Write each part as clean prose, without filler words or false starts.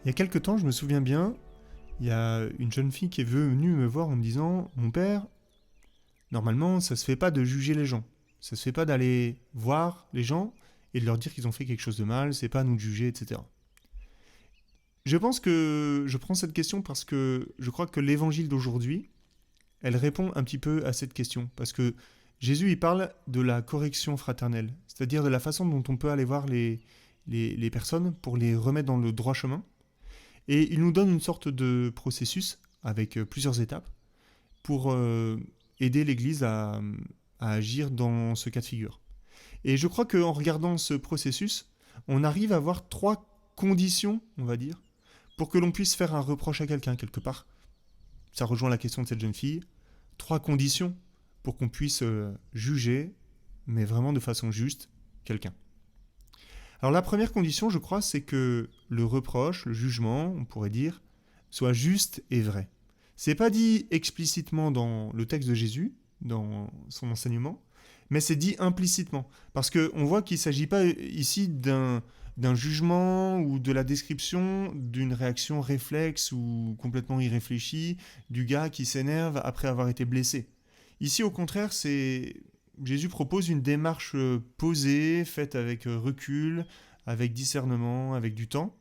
y a quelques temps, je me souviens bien, il y a une jeune fille qui est venue me voir en me disant: Mon père, normalement, ça se fait pas de juger les gens. Ça se fait pas d'aller voir les gens et de leur dire qu'ils ont fait quelque chose de mal, c'est pas à nous de juger, etc. Je pense que je prends cette question parce que je crois que l'évangile d'aujourd'hui, elle répond un petit peu à cette question. Parce que Jésus, il parle de la correction fraternelle, c'est-à-dire de la façon dont on peut aller voir les personnes pour les remettre dans le droit chemin. Et il nous donne une sorte de processus avec plusieurs étapes pour aider l'Église à agir dans ce cas de figure. Et je crois qu'en regardant ce processus, on arrive à avoir trois conditions, on va dire, pour que l'on puisse faire un reproche à quelqu'un quelque part. Ça rejoint la question de cette jeune fille. Trois conditions pour qu'on puisse juger, mais vraiment de façon juste, quelqu'un. Alors la première condition, je crois, c'est que le reproche, le jugement, on pourrait dire, soit juste et vrai. C'est pas dit explicitement dans le texte de Jésus, dans son enseignement, mais c'est dit implicitement. Parce qu'on voit qu'il ne s'agit pas ici d'un jugement ou de la description d'une réaction réflexe ou complètement irréfléchie du gars qui s'énerve après avoir été blessé. Ici, au contraire, Jésus propose une démarche posée, faite avec recul, avec discernement, avec du temps,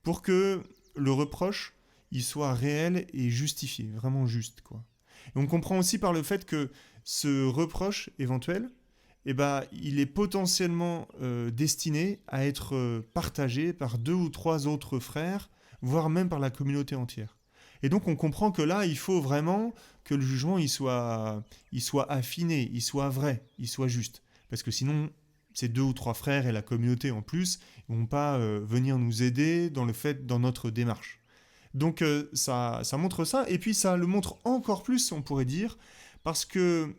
pour que le reproche il soit réel et justifié, vraiment juste, quoi. Et on comprend aussi par le fait que ce reproche éventuel, eh ben, il est potentiellement destiné à être partagé par deux ou trois autres frères, voire même par la communauté entière. Et donc on comprend que là, il faut vraiment que le jugement il soit affiné, il soit vrai, il soit juste. Parce que sinon, ces deux ou trois frères et la communauté en plus ne vont pas venir nous aider dans notre démarche. Donc ça montre ça, et puis ça le montre encore plus, on pourrait dire, parce que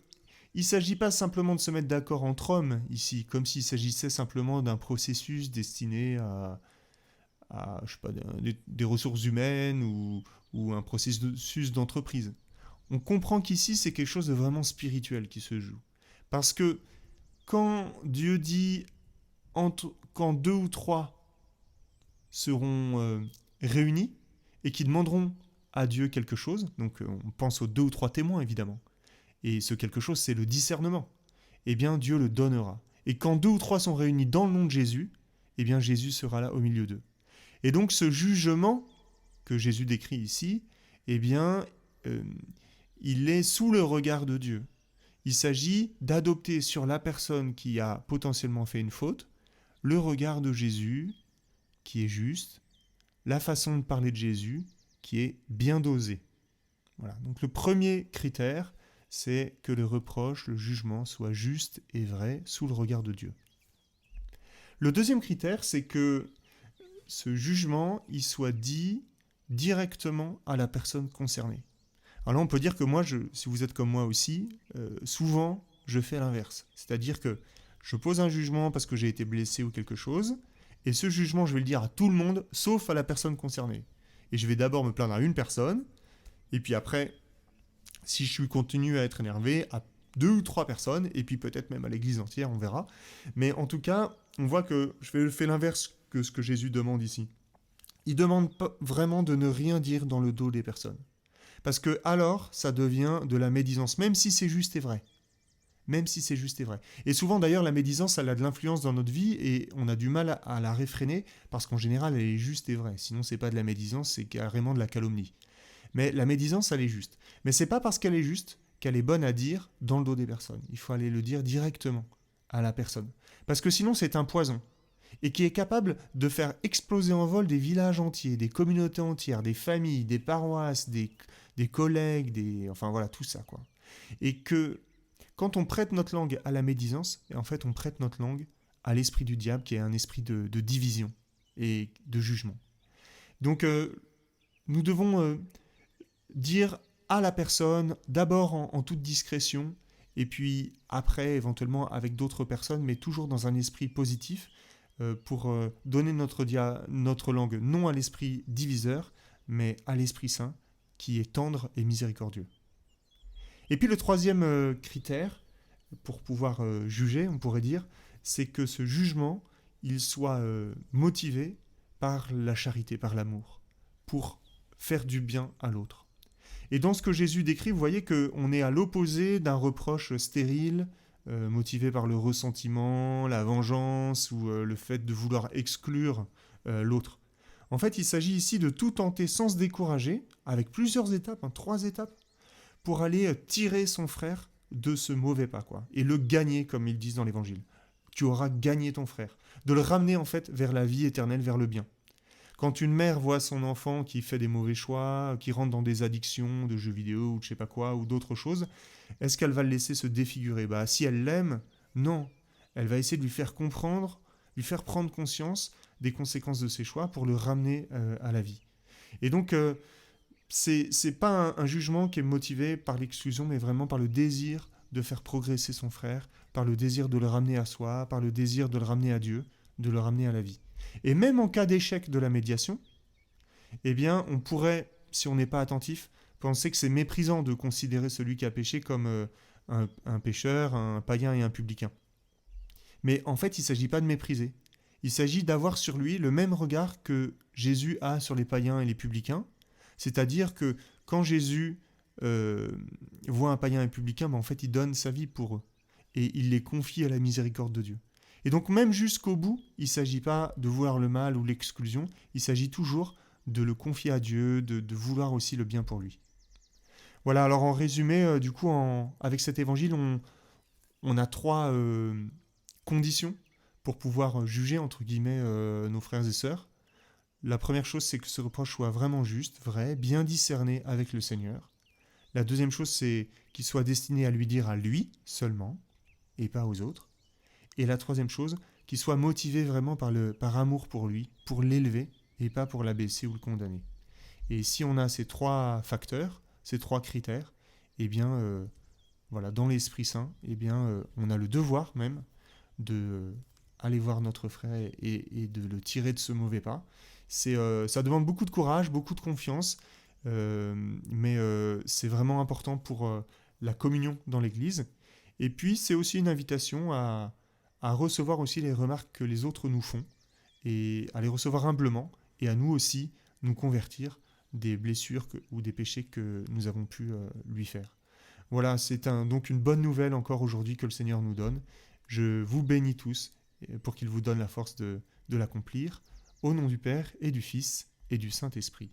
il ne s'agit pas simplement de se mettre d'accord entre hommes ici, comme s'il s'agissait simplement d'un processus destiné à je sais pas, des ressources humaines ou un processus d'entreprise. On comprend qu'ici c'est quelque chose de vraiment spirituel qui se joue. Parce que quand Dieu dit quand deux ou trois seront réunis, et qui demanderont à Dieu quelque chose, donc on pense aux deux ou trois témoins évidemment, et ce quelque chose c'est le discernement, eh bien Dieu le donnera. Et quand deux ou trois sont réunis dans le nom de Jésus, eh bien Jésus sera là au milieu d'eux. Et donc ce jugement que Jésus décrit ici, eh bien il est sous le regard de Dieu. Il s'agit d'adopter sur la personne qui a potentiellement fait une faute le regard de Jésus qui est juste, la façon de parler de Jésus qui est bien dosée. Voilà. Donc le premier critère, c'est que le reproche, le jugement soit juste et vrai sous le regard de Dieu. Le deuxième critère, c'est que ce jugement, il soit dit directement à la personne concernée. Alors là, on peut dire que moi, si vous êtes comme moi aussi, souvent, je fais l'inverse. C'est-à-dire que je pose un jugement parce que j'ai été blessé ou quelque chose, et ce jugement, je vais le dire à tout le monde, sauf à la personne concernée. Et je vais d'abord me plaindre à une personne, et puis après, si je continue à être énervé, à deux ou trois personnes, et puis peut-être même à l'église entière, on verra. Mais en tout cas, on voit que je fais l'inverse que ce que Jésus demande ici. Il demande pas vraiment de ne rien dire dans le dos des personnes. Parce que alors, ça devient de la médisance, même si c'est juste et vrai. Même si c'est juste et vrai. Et souvent d'ailleurs, la médisance, elle a de l'influence dans notre vie et on a du mal à la réfréner parce qu'en général, elle est juste et vraie. Sinon, c'est pas de la médisance, c'est carrément de la calomnie. Mais la médisance, elle est juste. Mais c'est pas parce qu'elle est juste qu'elle est bonne à dire dans le dos des personnes. Il faut aller le dire directement à la personne. Parce que sinon, c'est un poison. Et qui est capable de faire exploser en vol des villages entiers, des communautés entières, des familles, des paroisses, des collègues, enfin voilà, tout ça, quoi. Et que quand on prête notre langue à la médisance, en fait, on prête notre langue à l'esprit du diable, qui est un esprit de division et de jugement. Donc, nous devons dire à la personne, d'abord en toute discrétion, et puis après, éventuellement, avec d'autres personnes, mais toujours dans un esprit positif, pour donner notre langue non à l'esprit diviseur, mais à l'Esprit Saint, qui est tendre et miséricordieux. Et puis le troisième critère, pour pouvoir juger, on pourrait dire, c'est que ce jugement, il soit motivé par la charité, par l'amour. pour faire du bien à l'autre. Et dans ce que Jésus décrit, vous voyez qu'on est à l'opposé d'un reproche stérile, motivé par le ressentiment, la vengeance ou le fait de vouloir exclure l'autre. En fait, il s'agit ici de tout tenter sans se décourager, avec plusieurs étapes, 3 étapes, pour aller tirer son frère de ce mauvais pas, quoi, et le gagner, comme ils disent dans l'Évangile. Tu auras gagné ton frère. De le ramener, en fait, vers la vie éternelle, vers le bien. Quand une mère voit son enfant qui fait des mauvais choix, qui rentre dans des addictions de jeux vidéo ou de je sais pas quoi, ou d'autres choses, est-ce qu'elle va le laisser se défigurer ? Si elle l'aime, non. Elle va essayer de lui faire comprendre, lui faire prendre conscience des conséquences de ses choix pour le ramener à la vie. Et donc, c'est pas un jugement qui est motivé par l'exclusion, mais vraiment par le désir de faire progresser son frère, par le désir de le ramener à soi, par le désir de le ramener à Dieu, de le ramener à la vie. Et même en cas d'échec de la médiation, eh bien, on pourrait, si on n'est pas attentif, penser que c'est méprisant de considérer celui qui a péché comme un pécheur, un païen et un publicain. Mais en fait, il ne s'agit pas de mépriser. Il s'agit d'avoir sur lui le même regard que Jésus a sur les païens et les publicains. C'est-à-dire que quand Jésus voit un païen et un publicain, en fait, il donne sa vie pour eux. Et il les confie à la miséricorde de Dieu. Et donc même jusqu'au bout, il ne s'agit pas de vouloir le mal ou l'exclusion, il s'agit toujours de le confier à Dieu, de vouloir aussi le bien pour lui. Voilà, alors en résumé, du coup, avec cet évangile, on a 3 conditions pour pouvoir juger, entre guillemets, nos frères et sœurs. La première chose, c'est que ce reproche soit vraiment juste, vrai, bien discerné avec le Seigneur. La deuxième chose, c'est qu'il soit destiné à lui dire à lui seulement, et pas aux autres. Et la troisième chose, qu'il soit motivé vraiment par amour pour lui, pour l'élever, et pas pour l'abaisser ou le condamner. Et si on a ces 3 facteurs, ces 3 critères, eh bien, voilà, dans l'Esprit Saint, eh bien, on a le devoir même de aller voir notre frère et de le tirer de ce mauvais pas. Ça demande beaucoup de courage, beaucoup de confiance, mais c'est vraiment important pour la communion dans l'Église. Et puis, c'est aussi une invitation à recevoir aussi les remarques que les autres nous font, et à les recevoir humblement, et à nous aussi nous convertir des blessures ou des péchés que nous avons pu lui faire. Voilà, c'est donc une bonne nouvelle encore aujourd'hui que le Seigneur nous donne. Je vous bénis tous pour qu'il vous donne la force de l'accomplir. Au nom du Père et du Fils et du Saint-Esprit.